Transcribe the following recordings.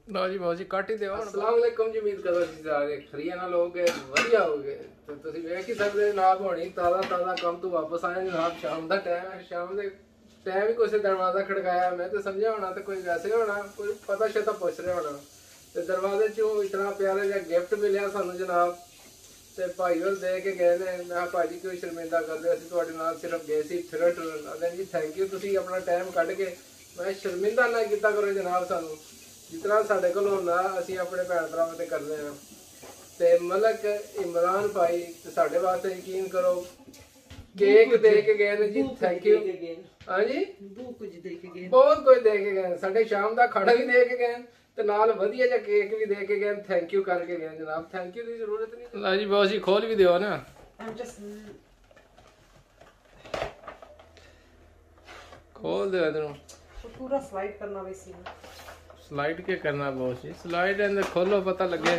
लो जी बहुत जी कट ही दो। अस्सलाम वालेकुम जी, उम्मीद करो जी सारे खरीया नाल होगे वधिया होगे। तो ਤੁਸੀਂ ਵੇਖ ਹੀ ਸਕਦੇ ਜਨਾਬ ਹੋਣੀ ਤਾਜ਼ਾ ਕੰਮ ਤੋਂ ਵਾਪਸ ਆਏ ਜਨਾਬ। ਸ਼ਾਮ ਦਾ ਟਾਈਮ ਹੈ, ਸ਼ਾਮ ਦੇ ਟਾਈਮ ਹੀ ਕੋਈ ਦਰਵਾਜ਼ਾ ਖੜਕਾਇਆ। ਮੈਂ ਤੇ ਸਮਝਿਆ ਹੋਣਾ ਤੇ ਕੋਈ ਵੈਸੇ ਹੋਣਾ, ਕੋਈ ਪਤਾ ਸ਼ਤਾ ਪੁੱਛ ਰਿਹਾ ਹੋਣਾ। ਤੇ ਦਰਵਾਜ਼ੇ ਚੋਂ ਇਤਨਾ ਪਿਆਰਾ ਜਿਹਾ ਗਿਫਟ ਮਿਲਿਆ ਸਾਨੂੰ ਜਨਾਬ। ਤੇ ਭਾਈ ਵੱਲ ਦੇ ਕੇ ਗਏ ਨੇ। ਮੈਂ ਭਾਜੀ ਕੋਈ ਸ਼ਰਮਿੰਦਾ ਕਰਦੇ, ਅਸੀਂ ਤੁਹਾਡੇ ਨਾਲ ਸਿਰਫ ਗਏ ਸੀ ਫਿਰਨ ਟੁਰਨ। ਅਗਰ ਜੀ ਥੈਂਕ ਯੂ, ਤੁਸੀਂ ਆਪਣਾ ਟਾਈਮ ਕੱਢ ਕੇ। ਮੈਂ ਸ਼ਰਮਿੰਦਾ ਨਾ ਕੀਤਾ ਕਰੋ ਜਨਾਬ ਸਾਨੂੰ, ਜਿਤਨਾ ਸਾਡੇ ਕੋਲ ਹੁੰਦਾ ਅਸੀਂ ਆਪਣੇ ਭੈਣ ਭਰਾਵਾਂ ਤੇ ਕਰਦੇ ਹਾਂ। ਤੇ ਮਲਕ ਇਮਰਾਨ ਭਾਈ ਤੇ ਸਾਡੇ ਵਾਸਤੇ ਯਕੀਨ ਕਰੋ ਕੇਕ ਦੇ ਕੇ ਗਏ ਨੇ ਜੀ। Thank you. ਹਾਂਜੀ ਬਹੁਤ ਕੁਝ ਦੇ ਕੇ ਗਏ। ਸਾਡੇ ਸ਼ਾਮ ਦਾ ਖਾਣਾ ਵੀ ਦੇ ਕੇ ਗਏ ਤੇ ਨਾਲ ਵਧੀਆ ਜਿਹਾ ਕੇਕ ਵੀ ਦੇ ਕੇ ਗਏ। ਥੈਂਕ ਯੂ ਕਰਕੇ ਗਏ ਜਨਾਬ। ਥੈਂਕ ਯੂ ਦੀ ਜ਼ਰੂਰਤ ਨਹੀਂ। ਲਾ ਜੀ ਬਹੁਤ ਜੀ ਖੋਲ ਵੀ ਦਿਓ ਨਾ। खोल दो इधरों। तो पूरा स्लाइड करना वैसे ही। स्लाइड के करना बहुत ही स्लाइड अंदर खोलो पता लगे।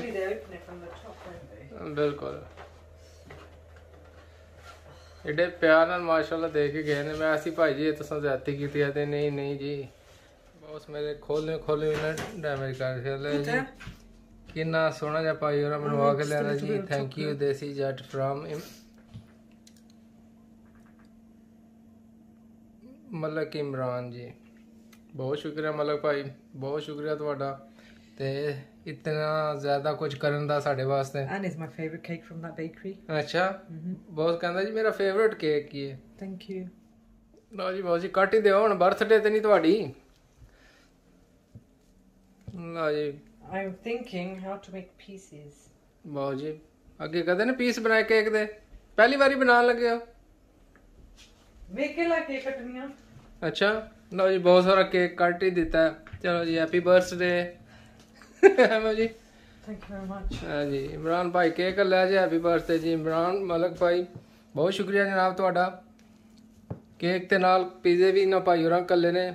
बिल्कुल एडे प्यार नाल माशाल्लाह दे के गए ने। मैं ऐसी भाई जी तुसां ज्यादती कीती है ते नहीं जी बस मेरे खोलने ना डैमेज कर ले जी। कितना सोहना जिहा भाई होरा बनवा के लिया जी। थैंक यू देसी जट फ्रॉम मलक इमरान जी। बहुत शुक्रिया मलक भाई, बहुत शुक्रिया ਤੁਹਾਡਾ ਤੇ इतना ज्यादा कुछ ਕਰਨ ਦਾ ਸਾਡੇ ਵਾਸਤੇ। And it's my favorite cake from that bakery. ਅੱਛਾ ਬਹੁਤ ਕਹਿੰਦਾ ਜੀ ਮੇਰਾ ਫੇਵਰਿਟ ਕੇਕ ਕੀ ਹੈ। Thank you. ਲਓ ਜੀ ਬਹੁਤ ਜੀ ਕੱਟ ਹੀ ਦਿਓ ਹੁਣ, ਬਰਥਡੇ ਤੇ ਨਹੀਂ ਤੁਹਾਡੀ। ਲਓ ਜੀ I'm thinking how to make pieces. ਬਹੁਤ ਜੀ ਅੱਗੇ ਕਦੇ ਨਾ ਪੀਸ ਬਣਾਏ ਕੇਕ ਦੇ, ਪਹਿਲੀ ਵਾਰੀ ਬਣਾਉਣ ਲੱਗੇ ਹੋ। मेके ला केक कटनिया। अच्छा लो जी बहुत सारा केक काट ही देता है। चलो जी हैप्पी बर्थडे जी। Thank you very much. हाँ जी इमरान भाई केक ले जी। हैप्पी बर्थडे जी इमरान मलक भाई, बहुत शुक्रिया जनाब ਤੁਹਾਡਾ। केक ਤੇ ਨਾਲ ਪੀਜ਼ੇ ਵੀ ਨਾ ਭਾਈ ਹੋਰਾਂ ਕੱਲੇ ਨੇ।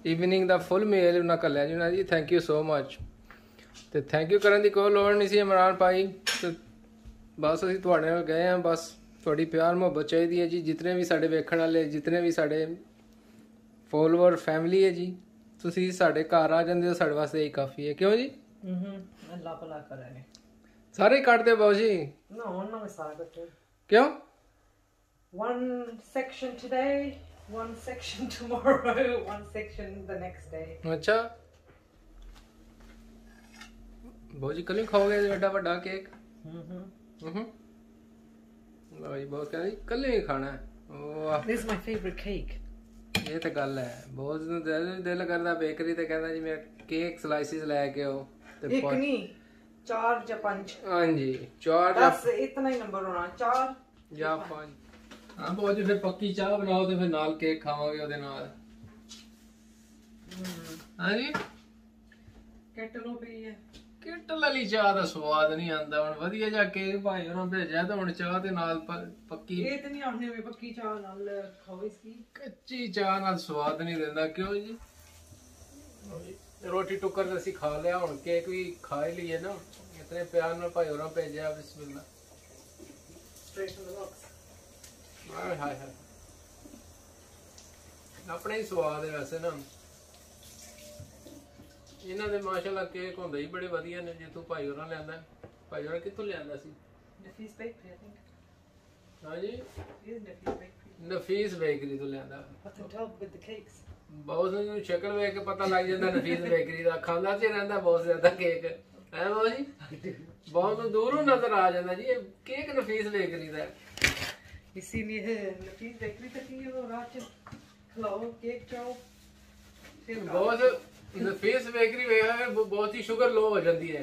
ਈਵਨਿੰਗ ਦਾ ਫੁੱਲ ਮੀਲ ਉਹਨਾਂ ਕੱਲਿਆ ਜੀ ਨਾ ਜੀ। Thank you so much. ਤੇ ਥੈਂਕ ਯੂ ਕਰਨ ਦੀ ਕੋਈ ਲੋੜ ਨਹੀਂ ਸੀ ਇਮਰਾਨ ਭਾਈ। ਤੇ ਬਸ ਅਸੀਂ ਤੁਹਾਡੇ ਨਾਲ ਗਏ ਹਾਂ। ਬਸ ਤੁਹਾਡੀ ਪਿਆਰ ਮੁਹੱਬਤ ਚਾਹੀਦੀ ਹੈ ਜੀ। ਜਿਤਨੇ ਵੀ ਸਾਡੇ ਵੇਖਣ ਵਾਲੇ, ਜਿਤਨੇ ਵੀ ਸਾਡੇ ਫੋਲੋਅਰ ਫੈਮਿਲੀ ਹੈ ਜੀ, ਤੁਸੀਂ ਸਾਡੇ ਘਰ ਆ ਜਾਂਦੇ ਹੋ ਸਾਡੇ ਵਾਸਤੇ ਇਹ ਕਾਫੀ ਹੈ। ਕਿਉਂ ਜੀ? ਅੱਲਾਹ ਭਲਾ ਕਰੇ। ਸਾਰੇ ਕੱਟਦੇ ਬਾਊ ਜੀ? ਨਾ ਉਹਨਾਂ ਮੈਂ ਸਾਰਾ ਕੱਟੇ। ਕਿਉਂ? One section today, one section tomorrow, one section the next day. ਅੱਛਾ ਬਾਊ ਜੀ ਕੱਲ ਖਾਓਗੇ ਐਡਾ ਵੱਡਾ ਕੇਕ? ਲਓ ਜੀ ਬਹੁਤ ਕਹਿੰਦਾ ਜੀ ਕੱਲੇ ਹੀ ਖਾਣਾ ਹੈ। ਵਾਹ This is my favorite cake. ਇਹ ਤਾਂ ਗੱਲ ਹੈ। ਬਹੁਤ ਦਿਲ ਕਰਦਾ ਬੇਕਰੀ ਤੇ ਕਹਿੰਦਾ ਜੀ ਮੈਂ ਕੇਕ ਸਲਾਈਸਿਸ ਲੈ ਕੇ ਆਓ ਤੇ ਇੱਕ ਨਹੀਂ 4 ਜਾਂ 5। ਹਾਂਜੀ 4 ਜਾਂ ਬਸ ਇਤਨਾ ਹੀ ਨੰਬਰ ਹੋਣਾ 4 ਜਾਂ 5। ਹਾਂ ਬਹੁਤ ਜੀ ਫਿਰ ਪੱਕੀ ਚਾਹ ਬਣਾਓ ਤੇ ਫਿਰ ਨਾਲ ਕੇਕ ਖਾਵਾਂਗੇ ਉਹਦੇ ਨਾਲ। ਹਾਂਜੀ ਕੈਟਲੋ ਪਈ ਹੈ। ਕਿਟਲ ਵਾਲੀ ਚਾਹ ਦਾ ਸਵਾਦ ਨਹੀਂ ਆਉਂਦਾ। ਹੁਣ ਵਧੀਆ ਜਿਹਾ ਕੇਕ ਭਾਈ ਉਹਨਾਂ ਭੇਜਿਆ ਤਾਂ ਹੁਣ ਚਾਹ ਦੇ ਨਾਲ ਪੱਕੀ ਇਹ ਤੇ ਨਹੀਂ ਆਉਣੇ ਵੀ ਪੱਕੀ ਚਾਹ ਨਾਲ ਖਾਓ। ਇਸकी ਕੱਚੀ ਚਾਹ ਨਾਲ ਸਵਾਦ ਨਹੀਂ ਦਿੰਦਾ। ਕਿਉਂ ਜੀ? ਰੋਟੀ ਟੁੱਕਰ ਅਸੀਂ ਖਾ ਲਿਆ, ਹੁਣ ਕੇਕ ਵੀ ਖਾ ਹੀ ਲਈਏ ਨਾ। ਇਤਨੇ ਪਿਆਰ ਨਾਲ ਭਾਈ ਹੋਰਾਂ ਭੇਜਿਆ। ਬਿਸਮਿਲ੍ਲਾ। Straight from the box. ਹਾਏ ਹਾਏ ਹਾਏ ਆਪਣੇ ਹੀ ਸਵਾਦ ਹੈ ਵੈਸੇ ਨਾ ਇਹਨਾਂ ਦੇ। ਮਾਸ਼ਾਅੱਲਾ ਕੇਕ ਹੁੰਦੇ ਹੀ ਬੜੇ ਵਧੀਆ ਨੇ। ਜੇ ਤੂੰ ਭਾਈ ਹੋਰਾਂ ਲਿਆਂਦਾ, ਭਾਈ ਹੋਰਾਂ ਕਿੱਥੋਂ ਲਿਆਂਦਾ ਸੀ? Nafis Bakery, I think. ਹਾਂਜੀ It is Nafis Bakery. Nafis bakery ਤੋਂ ਲਿਆਂਦਾ। I can tell with the cakes. ਬਹੁਤ ਨੂੰ ਸ਼ਕਲ ਵੇਖ ਕੇ ਪਤਾ ਲੱਗ ਜਾਂਦਾ ਨਫੀਸ ਬੇਕਰੀ ਦਾ। ਖਾਂਦਾ ਚ ਰਹਿੰਦਾ ਬਹੁਤ ਜ਼ਿਆਦਾ ਕੇਕ ਹੈ ਬਾਬੂ ਜੀ। ਬਹੁਤ ਨੂੰ ਦੂਰੋਂ ਨਜ਼ਰ ਆ ਜਾਂਦਾ ਜੀ ਇਹ ਕੇਕ ਨਫੀਸ ਬੇਕਰੀ ਦਾ। इसीलिए Nafis Bakery तक ही वो रात खिलाओ केक चाओ। बहुत नफीस बेकरी ਵੇਖ ਬਹੁਤ ਹੀ ਸ਼ੂਗਰ ਲੋ ਹੋ ਜਾਂਦੀ ਹੈ।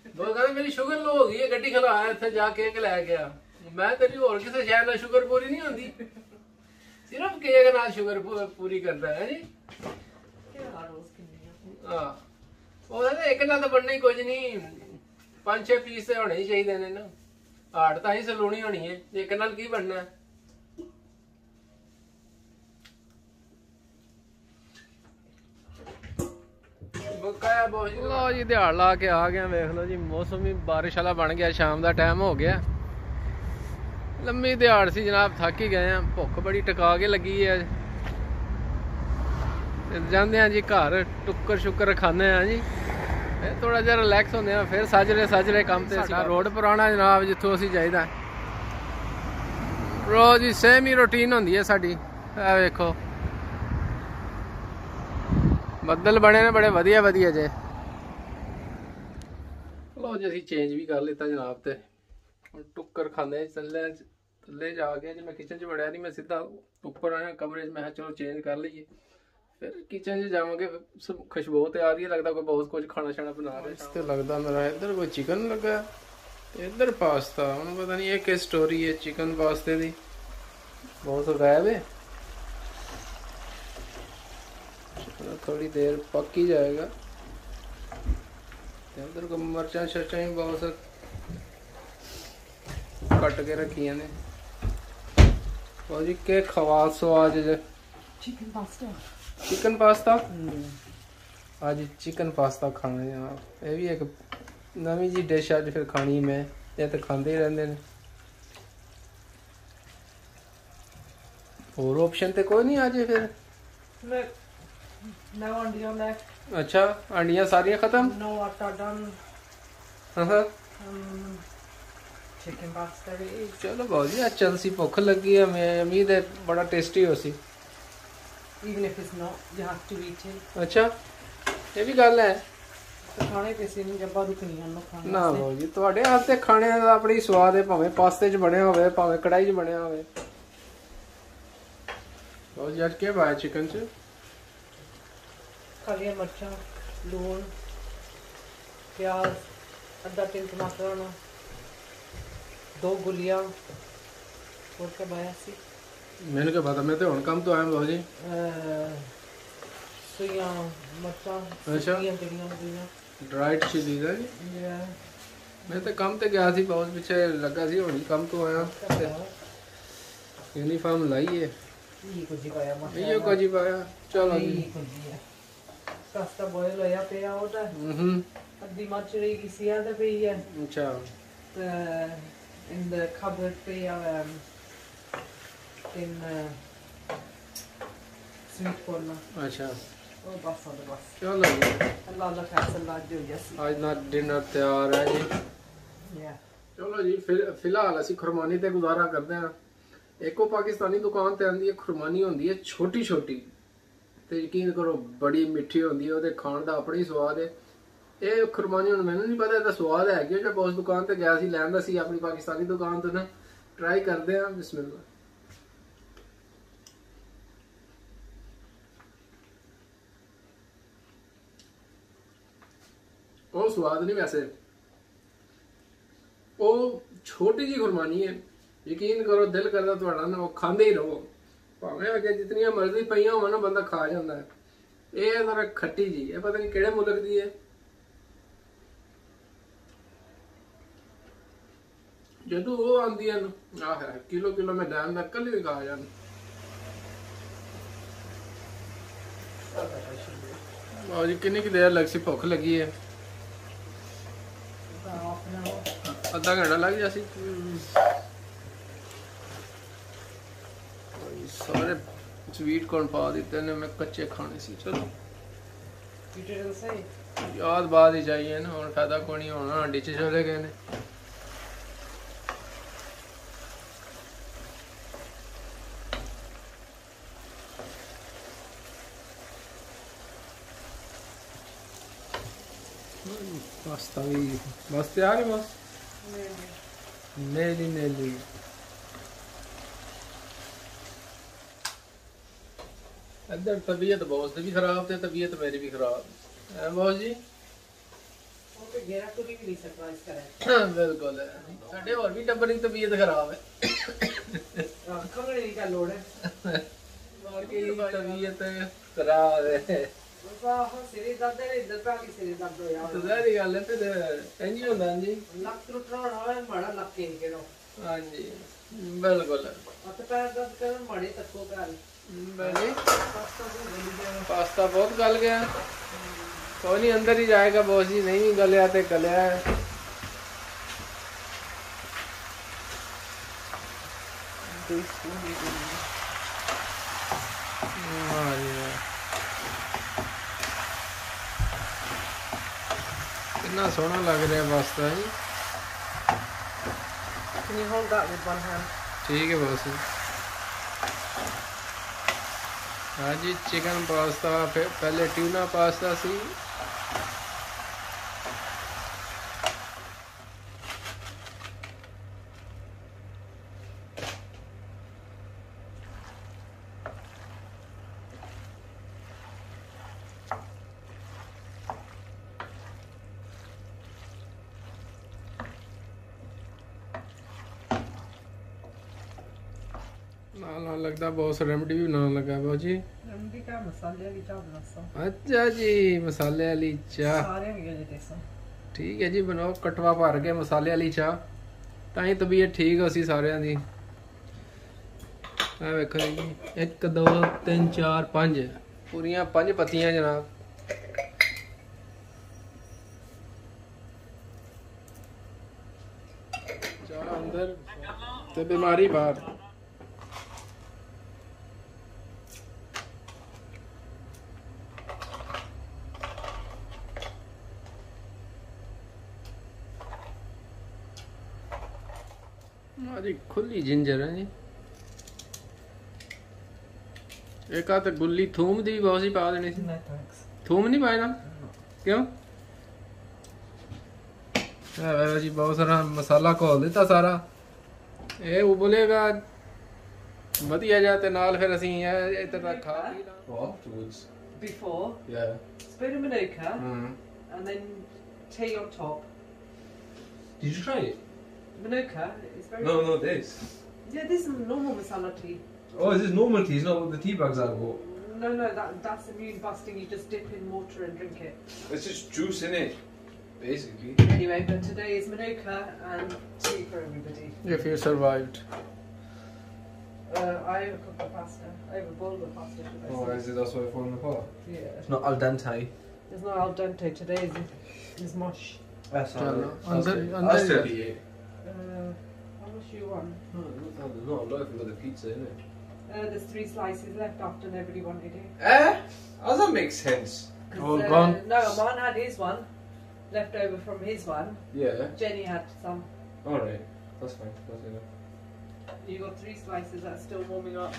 ਬਹੁਤ ਕਹਿੰਦਾ ਮੇਰੀ ਸ਼ੂਗਰ ਲੋ ਹੋ ਗਈ ਹੈ, ਗੱਡੀ ਖਲਾਇਆ ਇੱਥੇ ਜਾ ਕੇਕ ਲੈ ਗਿਆ। ਮੈਂ ਤੇਰੀ ਹੋਰ ਕਿਸੇ ਸ਼ਹਿਰ ਨਾਲ ਸ਼ੂਗਰ ਪੂਰੀ ਨਹੀਂ ਹੁੰਦੀ, ਸਿਰਫ ਕੇਕ ਨਾਲ ਸ਼ੂਗਰ ਪੂਰੀ ਕਰਦਾ ਹੈ ਜੀ। ਹਾਂ ਉਹ ਕਹਿੰਦਾ ਇੱਕ ਨਾਲ ਤਾਂ ਬਣਨਾ ਹੀ ਕੁਝ ਨਹੀਂ, 5-6 ਪੀਸ ਤੇ ਹੋਣੇ ਹੀ ਚਾਹੀਦੇ ਨੇ ਨਾ। ਹਾੜ ਤਾਂ ਹੀ ਸਲੂਣੀ ਹੋਣੀ ਹੈ, ਇੱਕ ਨਾਲ ਕੀ ਬਣਨਾ। ਲਓ ਜੀ ਦਿਹਾੜ ਲਾ ਕੇ ਆ ਗਿਆ। ਵੇਖ ਲਓ ਜੀ ਮੌਸਮ ਵੀ ਬਾਰਿਸ਼ ਵਾਲਾ ਬਣ ਗਿਆ। ਸ਼ਾਮ ਦਾ ਟਾਈਮ ਹੋ ਗਿਆ। ਲੰਮੀ ਦਿਹਾੜ ਸੀ ਜਨਾਬ, ਥੱਕ ਹੀ ਗਏ ਆ। ਭੁੱਖ ਬੜੀ ਟਿਕਾ ਕੇ ਲੱਗੀ ਹੈ। ਤੇ ਜਾਂਦੇ ਆ ਜੀ ਘਰ, ਟੁੱਕਰ ਸ਼ੁੱਕਰ ਖਾਂਦੇ ਆ ਜੀ, ਫਿਰ ਥੋੜਾ ਜਿਹਾ ਰਿਲੈਕਸ ਹੁੰਦੇ ਆ, ਫਿਰ ਸਾਜਰੇ ਕੰਮ ਤੇ। ਸਾਡਾ ਰੋਡ ਪੁਰਾਣਾ ਜਨਾਬ, ਜਿੱਥੋਂ ਅਸੀਂ ਜਾਈਦਾ ਰੋਜ਼ ਹੀ ਸੇਮ ਹੀ ਰੂਟੀਨ ਹੁੰਦੀ ਹੈ ਸਾਡੀ। ਇਹ ਵੇਖੋ ਬੱਦਲ ਬਣੇ ਨੇ ਬੜੇ ਵਧੀਆ ਵਧੀਆ ਜੇ। ਲੋ ਜੀ ਅਸੀਂ ਚੇਂਜ ਵੀ ਕਰ ਲਿੱਤਾ ਜਨਾਬ, ਤੇ ਹੁਣ ਟੁੱਕਰ ਖਾਂਦੇ ਥੱਲੇ ਜਾ ਕੇ ਜੀ। ਮੈਂ ਕਿਚਨ 'ਚ ਵੜਿਆ ਨਹੀਂ, ਮੈਂ ਸਿੱਧਾ ਉੱਪਰ ਆਇਆ ਕਮਰੇ 'ਚ। ਮੈਂ ਕਿਹਾ ਚਲੋ ਚੇਂਜ ਕਰ ਲਈਏ, ਫਿਰ ਕਿਚਨ 'ਚ ਜਾਵਾਂਗੇ। ਖੁਸ਼ਬੂ ਤੇ ਆ ਰਹੀ ਹੈ, ਲੱਗਦਾ ਕੋਈ ਬਹੁਤ ਕੁਝ ਖਾਣਾ ਛਾਣਾ ਬਣਾ ਰਿਹਾ। ਇਸ ਤੇ ਲੱਗਦਾ ਮੇਰਾ ਇੱਧਰ ਕੋਈ ਚਿਕਨ ਲੱਗਾ ਤੇ ਇੱਧਰ ਪਾਸਤਾ। ਹੁਣ ਪਤਾ ਨਹੀਂ ਇਹ ਕਿਸ ਸਟੋਰੀ ਹੈ ਚਿਕਨ ਪਾਸਤੇ ਦੀ, ਬਹੁਤ ਗਾਇਬ ਹੈ। थोड़ी देर पक ही जाएगा। उधर को मिर्चा शर्चा भी बहुत कट के रखी ने। और जी के खवास हो आज चिकन पास्ता। चिकन पास्ता आज चिकन पास्ता खाना है। ये भी एक नवी जी डिश आज फिर खानी मैं, ये तो खाते ही रहते हैं। और ऑप्शन तो कोई नहीं आज फिर। No India left. अच्छा अंडियां सारियां खत्म। No आटा done. हाँ Chicken pasta it is. चलो बहुत जी चल सी भुख लगी है, मैं उम्मीद है बड़ा टेस्टी हो सी। Even if it's not, you have to eat it. अच्छा ये भी गल है। तो खाने पैसे नहीं जब बाहर रुकनी है खाने ना बहुत जी ਤੁਹਾਡੇ ਹੱਥ ਤੇ ਖਾਣੇ ਦਾ ਆਪਣੀ ਸਵਾਦ ਹੈ, ਭਾਵੇਂ ਪਾਸਤੇ 'ਚ ਬਣਿਆ ਹੋਵੇ ਭਾਵੇਂ ਕੜਾਈ 'ਚ ਬਣਿਆ ਹੋਵੇ। ਬਹੁਤ ਜੀ ਅੱਜ ਕੀ ਪਾਇਆ ਚਿਕਨ 'ਚ? कालिया मिर्चा, लून, प्याज, अद्धा टिन टमाटर होना, 2 गुलिया और क्या पाया सी? मैंने क्या पता, मैं तो हुण काम तो आया बाबू जी। सुइयां मिर्चा, अच्छा। जड़ियां ड्राइड चिलीज है जी। मैं तो काम ते गया सी, बहुत पीछे लगा सी, हुण काम तो आया। यूनिफॉर्म लाई है, ये कुछ ही पाया मत। ये कुछ ही पाया। चलो जी पास्ता बॉयल होया पिया होता है। अद्धी मच रही किसी आदे पे है। अच्छा in the cupboard पे in sweet corn। अच्छा ओ बस चलो जी अल्लाह अल्लाह खैर सलाद जो जैसी आज ना डिनर तैयार है जी। या चलो जी फिलहाल ਅਸੀਂ ਖੁਰਮਾਨੀ ਤੇ ਗੁਜ਼ਾਰਾ ਕਰਦੇ ਹਾਂ। ਇੱਕੋ ਪਾਕਿਸਤਾਨੀ ਦੁਕਾਨ ਤੇ ਆਂਦੀ ਹੈ ਖੁਰਮਾਨੀ, ਹੁੰਦੀ ਹੈ ਛੋਟੀ ਛੋਟੀ ਤੇ ਯਕੀਨ ਕਰੋ ਬੜੀ ਮਿੱਠੀ ਹੁੰਦੀ ਹੈ, ਉਹਦੇ ਖਾਣ ਦਾ ਆਪਣਾ ਹੀ ਸਵਾਦ ਹੈ। ਇਹ ਖੁਰਮਾਨੀ ਹੁਣ ਮੈਨੂੰ ਨਹੀਂ ਪਤਾ ਇਹਦਾ ਸਵਾਦ ਹੈ ਕਿ ਜਾਂ ਉਸ ਦੁਕਾਨ ਤੇ ਗਿਆ ਸੀ ਲੈਣ ਦਾ ਸੀ ਆਪਣੀ ਪਾਕਿਸਤਾਨੀ ਦੁਕਾਨ ਤੋਂ ਨਾ। ਟਰਾਈ ਕਰਦੇ ਹਾਂ। ਬਿਸਮਿਲ੍ਲਾ। ਉਹ ਸਵਾਦ ਨਹੀਂ ਵੈਸੇ, ਉਹ ਛੋਟੀ ਜੀ ਖੁਰਮਾਨੀ ਹੈ। ਯਕੀਨ ਕਰੋ ਦਿਲ ਕਰਦਾ ਤੁਹਾਡਾ ਨਾ ਉਹ ਖਾਂਦੇ ਹੀ ਰਹੋ, ਭਾਵੇਂ ਅੱਗੇ ਜਿੰਨੀਆਂ ਮਰਜ਼ੀ ਪਈਆਂ ਹੋਣ ਨਾ ਬੰਦਾ ਖਾ ਜਾਂਦਾ ਹੈ। ਇਹ ਜ਼ਰਾ ਖੱਟੀ ਜੀ, ਇਹ ਪਤਾ ਨਹੀਂ ਕਿਹੜੇ ਮੁਲਕ ਦੀ ਹੈ। ਜਦੋਂ ਉਹ ਆਉਂਦੀਆਂ ਨੇ ਆਹ ਕਿਲੋ ਮੈਂ ਡਾਲ ਦਾ ਕੱਲ ਵੀ ਖਾ ਜਾਂਦਾ। ਆਹ ਜੀ ਕਿੰਨੀ ਕੁ ਦੇਰ ਲੱਗ ਸੀ, ਭੁੱਖ ਲੱਗੀ ਹੈ। ਅੱਧਾ ਘੰਟਾ ਲੱਗ ਗਿਆ ਸੀ। सारे स्वीट कॉर्न पा देते ने, मैं कच्चे खाने सी। चलो याद बाद ही चाहिए ना, हुण फायदा कोई नहीं होना, हंडी च चले गए ने। पास्ता भी बस तैयार है। बस नेली इधर तबीयत बॉस की भी खराब थे, तबीयत मेरी भी खराब है बॉस जी। बिल्कुल साडे और भी टब्बर की तबीयत खराब है। तबीयत खराब है सारी गल है। फिर इंज होंदा जी। हाँ जी बिल्कुल। पास्ता बहुत गल गया, कोई नहीं अंदर ही जाएगा बॉस जी। नहीं गलिया तो गलिया है। हाँ जी कितना सोहना लग रहा है पास्ता जी। Can you hold that with one hand? ठीक है बॉस। हाँ जी चिकन पास्ता, फिर पहले ट्यूना पास्ता सी। ना लगता बॉस रेमडी भी ना लगा बाजी। रेमडी का मसाले वाली चाय बनाता हूँ। अच्छा जी मसाले वाली चाय सारे मिल जाते हैं। ठीक है जी बनाओ कटवा भर के मसाले वाली चाह ताई तबीयत ठीक हो सी सारिਆਂ ਦੀ। ਆ ਵੇਖੋ ਜੀ 1 2 3 4 5 पूरियां 5 पत्तियां जनाब। चाह अंदर ते बीमारी बाहर। जी खुली जिंजर है जी। एक आध गुल्ली थूम दी बहुत ही पा देनी सी। No thanks. थूम नहीं पाए ना क्यों? जी बहुत सारा मसाला घोल दिता सारा। ये उबलेगा वधिया जा ते नाल फिर ਅਸੀਂ ਇੱਧਰ ਤੱਕ ਖਾ ਪੀ ਲਾਂ। Afterwards. Before, Yeah. spoon of manuka, and then tea on top. Did you try it? Manuka is very. No, this. Yeah, this is normal masala tea. Oh, is this normal tea? It's not the tea bags I bought. No, that's immune busting. You just dip in water and drink it. It's just juice in it, basically. Anyway, but today is manuka and tea for everybody. if you survived। I overcooked the pasta. I overboiled the pasta. Should I Oh, say. is it? That's why it's falling apart. Yeah. It's not al dente. There's no al dente today. Is mush. That's Chalo. I'll Under- still eat it. How much you want? No, there's not a lot if you've got the pizza in it. There's 3 slices left after nobody wanted it. How does that make sense? 'Cause, All gone? No, Aman had his one left over from his one. Yeah. Jenny had some. Alright. That's fine. That's enough. You got 3 slices that's still warming up.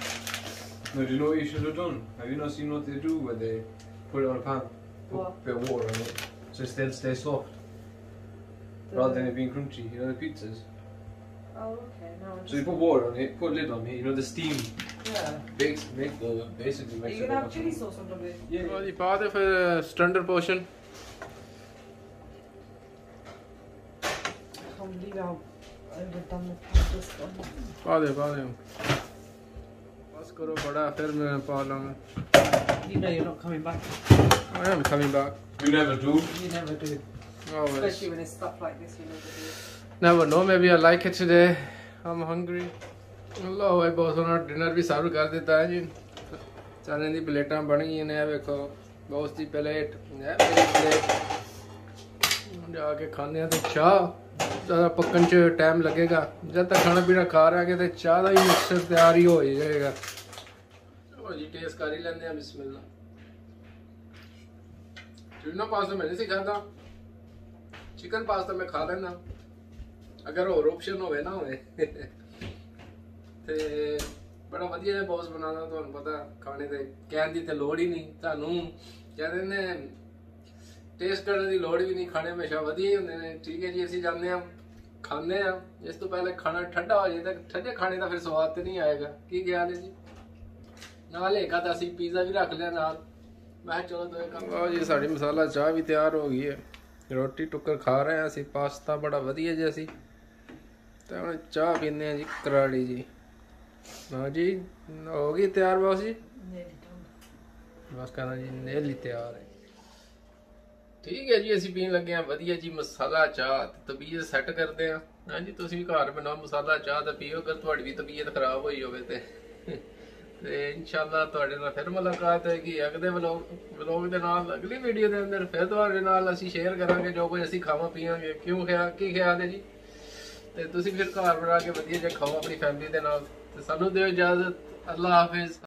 No, do you know what you should have done? Have you not seen what they do when they put it on a pan? Put What? a bit of water on it. So they'll stay soft. Rather than it being crunchy. You know the pizzas? Oh, okay. No, I'm So you just. put water on it, put a lid on it, you know the steam Yeah. basically Are makes you it gonna have chili sauce on top of it? Yeah. ਲਓ ਜੀ ਪਾ ਦੇ ਫਿਰ standard portion. I can't believe how overdone the pasta one. ਪਾ ਦੇ ਬਸ ਕਰੋ ਬੜਾ ਫਿਰ ਮੈਂ ਪਾ ਲਾਂਗਾ। You know you're not coming back. I am coming back You never do. You never do. always। Especially when it's stuff like this, you never do. Never know, maybe I like it today। I'm hungry। ਲਓ ਇਹ ਬਹੁਤ ਸੋਹਣਾ dinner ਵੀ ਸਰਵ ਕਰ ਦਿੱਤਾ ਹੈ ਜੀ। ਸਾਰਿਆਂ ਦੀ ਪਲੇਟਾਂ ਬਣ ਗਈਆਂ ਨੇ। ਇਹ ਵੇਖੋ ਬੌਸ ਦੀ ਪਲੇਟ, ਇਹ ਮੇਰੀ ਪਲੇਟ। ਜਾ ਕੇ ਖਾਂਦੇ ਆ ਤੇ ਚਾਹ ਜ਼ਿਆਦਾ ਪੱਕਣ 'ਚ ਟਾਈਮ ਲੱਗੇਗਾ। ਜਦ ਤੱਕ ਖਾਣਾ ਪੀਣਾ ਖਾ ਰਹੇ ਤੇ ਚਾਹ ਦਾ ਵੀ ਮਿਕਸਚਰ ਤਿਆਰ ਹੀ ਹੋ ਜਾਏਗਾ। ਚਲੋ ਜੀ ਟੇਸਟ ਕਰ ਹੀ ਲੈਂਦੇ ਆ। ਬਿਸਮਿਲ੍ਲਾ। ਟੂਨਾ ਪਾਸਤਾ ਮੈਂ ਨਹੀਂ ਖਾਂਦਾ, चिकन पास्ता मैं खा लेना अगर और ऑप्शन होवे ना होवे। ਤੇ ਬੜਾ ਵਧੀਆ ਜਿਹਾ ਬੌਸ ਬਣਾਉਣਾ। ਤੁਹਾਨੂੰ ਪਤਾ ਖਾਣੇ ਤੇ ਕਹਿਣ ਦੀ ਤੇ ਲੋੜ ਹੀ ਨਹੀਂ। ਤੁਹਾਨੂੰ ਕਹਿੰਦੇ ਨੇ ਟੇਸਟ ਕਰਨ ਦੀ ਲੋੜ ਵੀ ਨਹੀਂ। ਖਾਣੇ ਹਮੇਸ਼ਾ ਵਧੀਆ ਹੀ ਹੁੰਦੇ ਨੇ। ਠੀਕ ਹੈ ਜੀ ਅਸੀਂ ਜਾਂਦੇ ਆ ਖਾਂਦੇ ਆ। ਇਸ ਤੋਂ ਪਹਿਲੇ ਖਾਣਾ ਠੰਡਾ ਹੋ ਜਾਏ ਤਾਂ ਠੰਡੇ ਖਾਣੇ ਦਾ ਫਿਰ ਸਵਾਦ ਤੇ ਨਹੀਂ ਆਏਗਾ। ਕੀ ਖਿਆਲ ਹੈ ਜੀ? ਨਾਲ ਇੱਕ ਤਾਂ ਅਸੀਂ ਪੀਜ਼ਾ ਵੀ ਰੱਖ ਲਿਆ ਨਾਲ। ਮੈਂ ਚਲੋ ਦੋਏ ਕੰਮ। ਆਓ ਜੀ ਸਾਡੀ ਮਸਾਲਾ ਚਾਹ ਵੀ ਤਿਆਰ ਹੋ ਗਈ ਹੈ। ਰੋਟੀ ਟੁੱਕਰ ਖਾ ਰਹੇ ਆ ਅਸੀਂ। ਪਾਸਤਾ ਬੜਾ ਵਧੀਆ ਜਿਹਾ ਸੀ ਤੇ ਹੁਣ ਚਾਹ ਪੀਂਦੇ ਆ ਜੀ ਕਰਾੜੀ ਜੀ। हाँ जी हो गई तैयार बॉस जी? बस कहना जी नेल ही तैयार है। ठीक है जी ਅਸੀਂ ਪੀਣ ਲੱਗੇ ਆ ਵਧੀਆ ਜੀ ਮਸਾਲਾ ਚਾਹ। ਤਬੀਅਤ ਸੈੱਟ ਕਰਦੇ ਆ। ਹਾਂਜੀ ਤੁਸੀਂ ਵੀ ਘਰ ਬਣਾਓ ਮਸਾਲਾ ਚਾਹ ਤੇ ਪੀਓ ਅਗਰ ਤੁਹਾਡੀ ਵੀ ਤਬੀਅਤ ਖਰਾਬ ਹੋਈ ਹੋਵੇ ਤੇ ਇਨਸ਼ਾਅੱਲਾ ਤੁਹਾਡੇ ਨਾਲ ਫਿਰ ਮੁਲਾਕਾਤ ਹੋਏਗੀ ਅਗਲੇ ਵਲੌਗ ਦੇ ਨਾਲ। ਅਗਲੀ ਵੀਡੀਓ ਦੇ ਅੰਦਰ ਫਿਰ ਤੁਹਾਡੇ ਨਾਲ ਅਸੀਂ ਸ਼ੇਅਰ ਕਰਾਂਗੇ ਜੋ ਕੁਝ ਅਸੀਂ ਖਾਵਾਂ ਪੀਵਾਂਗੇ। ਕੀ ਖਿਆਲ ਹੈ ਜੀ? ਤੇ ਤੁਸੀਂ ਫਿਰ ਘਰ ਬਣਾ ਕੇ ਵਧੀਆ ਜਿਹਾ ਖਾਓ ਆਪਣੀ ਫੈਮਿਲੀ ਦੇ ਨਾਲ। ਤੇ ਸਾਨੂੰ ਦਿਓ ਇਜਾਜ਼ਤ। ਅੱਲਾ ਹਾਫਿਜ਼।